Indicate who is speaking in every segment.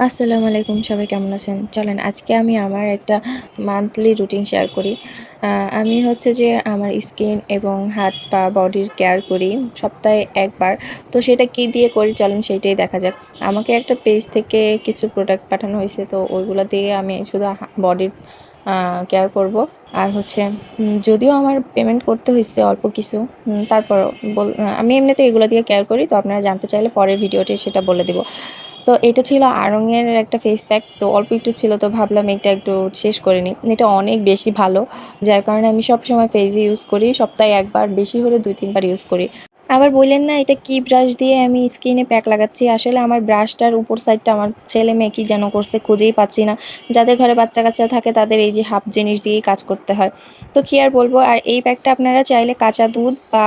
Speaker 1: আসসালামু আলাইকুম, সবাই কেমন আছেন? চলেন আজকে আমি আমার একটা মান্থলি রুটিন শেয়ার করি। আমি হচ্ছে যে আমার স্কিন এবং হাত পা বডির কেয়ার করি সপ্তাহে একবার। তো সেটা কি দিয়ে করি চলেন সেইটাই দেখা যাক। আমাকে একটা পেজ থেকে কিছু প্রোডাক্ট পাঠানো হয়েছে, তো ওইগুলো দিয়ে আমি শুধু বডির কেয়ার করব। আর হচ্ছে যদিও আমার পেমেন্ট করতে হয়েছে অল্প কিছু, তারপরও আমি এমনিতে এগুলো দিয়ে কেয়ার করি। তো আপনারা জানতে চাইলে পরের ভিডিওতে সেটা বলে দেবো। তো এটা ছিল আড়ং-এর একটা ফেস প্যাক। তো অল্প একটু ছিল, তো ভাবলাম এটা একটু শেষ করে নিই। এটা অনেক বেশি ভালো, যার কারণে আমি সবসময় ফেসে ইউজ করি। সপ্তাহে একবার, বেশি হলে 2-3 বার ইউজ করি। আবার বললেন না এটা কি ব্রাশ দিয়ে আমি স্কিনে প্যাক লাগাচ্ছি? আসলে আমার ব্রাশটার উপর সাইডটা আমার ছেলে মেয়ে কি যেন করছে, খুঁজেই পাচ্ছি না। যাদের ঘরে বাচ্চা কাচ্চা থাকে তাদের এই যে হাফ জিনিস দিয়েই কাজ করতে হয়। তো কি আর বলবো। আর এই প্যাকটা আপনারা চাইলে কাঁচা দুধ বা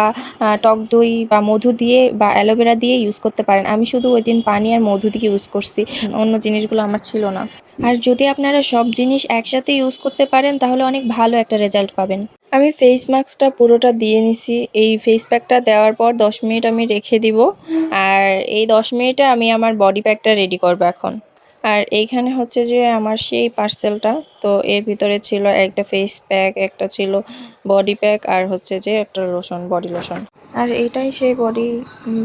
Speaker 1: টক দই বা মধু দিয়ে বা অ্যালোভেরা দিয়ে ইউজ করতে পারেন। আমি শুধু ওই দিন পানি আর মধু দিয়ে ইউজ করছি, অন্য জিনিসগুলো আমার ছিল না। আর যদি আপনারা সব জিনিস একসাথে ইউজ করতে পারেন তাহলে অনেক ভালো একটা রেজাল্ট পাবেন। আমি ফেস মাস্কটা পুরোটা দিয়ে নিছি। এই ফেস প্যাকটা দেওয়ার পর 10 মিনিট আমি রেখে দিব। আর এই 10 মিনিটে আমি আমার বডি প্যাকটা রেডি করব এখন। আর এইখানে হচ্ছে যে আমার সেই পার্সেলটা। তো এর ভিতরে ছিল একটা ফেস প্যাক, একটা ছিল বডি প্যাক, আর হচ্ছে যে একটা লোশন, বডি লোশন। আর এটাই সেই বডি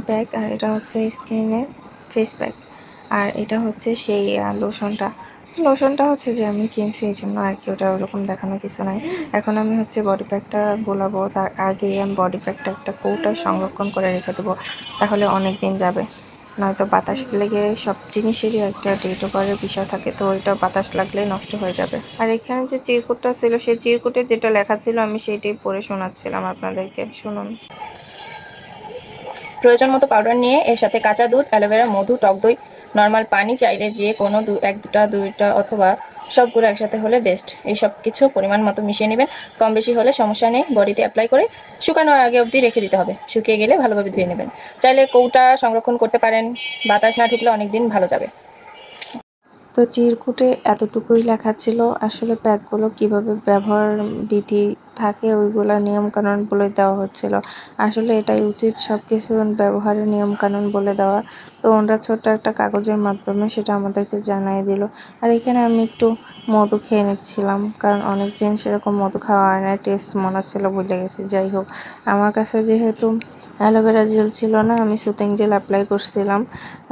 Speaker 1: প্যাক, আর এটা হচ্ছে স্কিনের ফেস প্যাক। আর এটা হচ্ছে সেই লোশনটা। লোশনটা হচ্ছে যে আমি কিনছি এই জন্য আর কি, ওটা ওরকম দেখানো কিছু নাই। এখন আমি হচ্ছে বডি প্যাকটা গোলাবো। তার আগে আমি বডি প্যাকটা একটা কৌটায় সংরক্ষণ করে রেখে দেবো, তাহলে অনেক দিন যাবে। নয়তো বাতাস লেগে সব জিনিসেরই একটা ডেট ওভারের বিষয় থাকে, তো ওইটা বাতাস লাগলে নষ্ট হয়ে যাবে। আর এখানে যে চিরকুটটা ছিল, সেই চিরকুটে যেটা লেখা ছিল আমি সেইটাই পড়ে শোনাচ্ছিলাম আপনাদেরকে, শুনুন। প্রয়োজন মতো পাউডার নিয়ে এর সাথে কাঁচা দুধ, অ্যালোভেরা, মধু, টক দই, নর্মাল পানি, চাইলে যে কোনো দুইটা অথবা সবগুলো একসাথে হলে বেস্ট। এই সব কিছু পরিমাণ মতো মিশিয়ে নেবেন। কম বেশি হলে সমস্যা নেই, বডিতে অ্যাপ্লাই করে শুকানোর আগে অবধি রেখে দিতে হবে। শুকিয়ে গেলে ভালোভাবে ধুয়ে নেবেন। চাইলে কৌটা সংরক্ষণ করতে পারেন, বাতাস না ঢুকলে অনেক দিন ভালো যাবে। তো চিরকুটে এতটুকুই লেখা ছিল। আসলে প্যাকগুলো কিভাবে ব্যবহার বিধি থাকে ওইগুলো নিয়মকানুন বলে দেওয়া হচ্ছিল। আসলে এটাই উচিত, সব কিছু ব্যবহারের নিয়মকানুন বলে দেওয়া। তো ওরা ছোট্ট একটা কাগজের মাধ্যমে সেটা আমাদেরকে জানিয়ে দিল। আর এখানে আমি একটু মধু খেয়ে নিচ্ছিলাম, কারণ অনেক দিন সেরকম মধু খাওয়া হয় না, টেস্ট মনে হচ্ছিলো, ভুলে গেছি। যাই হোক, আমার কাছে যেহেতু অ্যালোভেরা জেল ছিল না, আমি সুতিং জেল অ্যাপ্লাই করছিলাম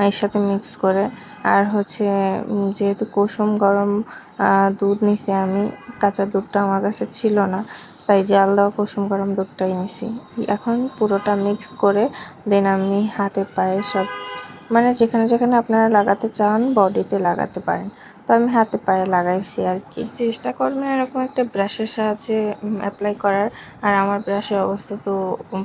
Speaker 1: এর সাথে মিক্স করে। আর হচ্ছে যেহেতু কুসুম গরম দুধ নিছি আমি, কাঁচা দুধটা আমার কাছে ছিল না, তাই জাল দেওয়া কুসুম গরম দুধটাই নিছি। এখন পুরোটা মিক্স করে দেন আমি হাতে পায়ে সব, মানে যেখানে যেখানে আপনারা লাগাতে চান বডিতে লাগাতে পারেন। তো আমি হাতে পায়ে লাগাইছি আর কি। চেষ্টা করবেন এরকম একটা ব্রাশের সাহায্যে অ্যাপ্লাই করার। আর আমার ব্রাশের অবস্থা তো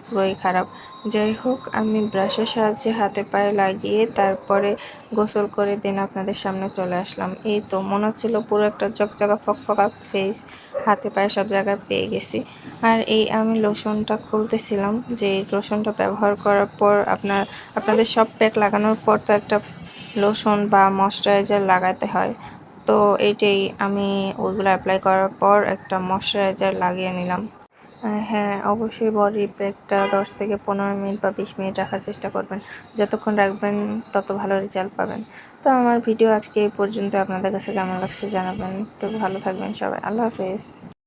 Speaker 1: পুরোই খারাপ। যাই হোক, আমি ব্রাশের সাহায্যে হাতে পায়ে লাগিয়ে তারপরে গোসল করে দেন আপনাদের সামনে চলে আসলাম। এই তো মনে হচ্ছিলো পুরো একটা চকচকা ফকফকা ফেস, হাতে পায়ে সব জায়গায় পেয়ে গেছি। আর এই আমি লোশনটা খুলতেছিলাম, যে এই লোশনটা ব্যবহার করার পর আপনাদের সব প্যাক লাগানোর পর তো একটা লোশন বা ময়শ্চারাইজার লাগাতে হয়। তো এইটাই আমি ওইগুলো অ্যাপ্লাই করার পর একটা ময়শ্চারাইজার লাগিয়ে নিলাম। আর হ্যাঁ, অবশ্যই বডি প্যাকটা 10 থেকে 15 মিনিট বা 20 মিনিট রাখার চেষ্টা করবেন। যতক্ষণ রাখবেন তত ভালো রেজাল্ট পাবেন। তো আমার ভিডিও আজকে এই পর্যন্ত। আপনাদের কাছে কেমন লাগছে জানাবেন। তো ভালো থাকবেন সবাই। আল্লাহ হাফেজ।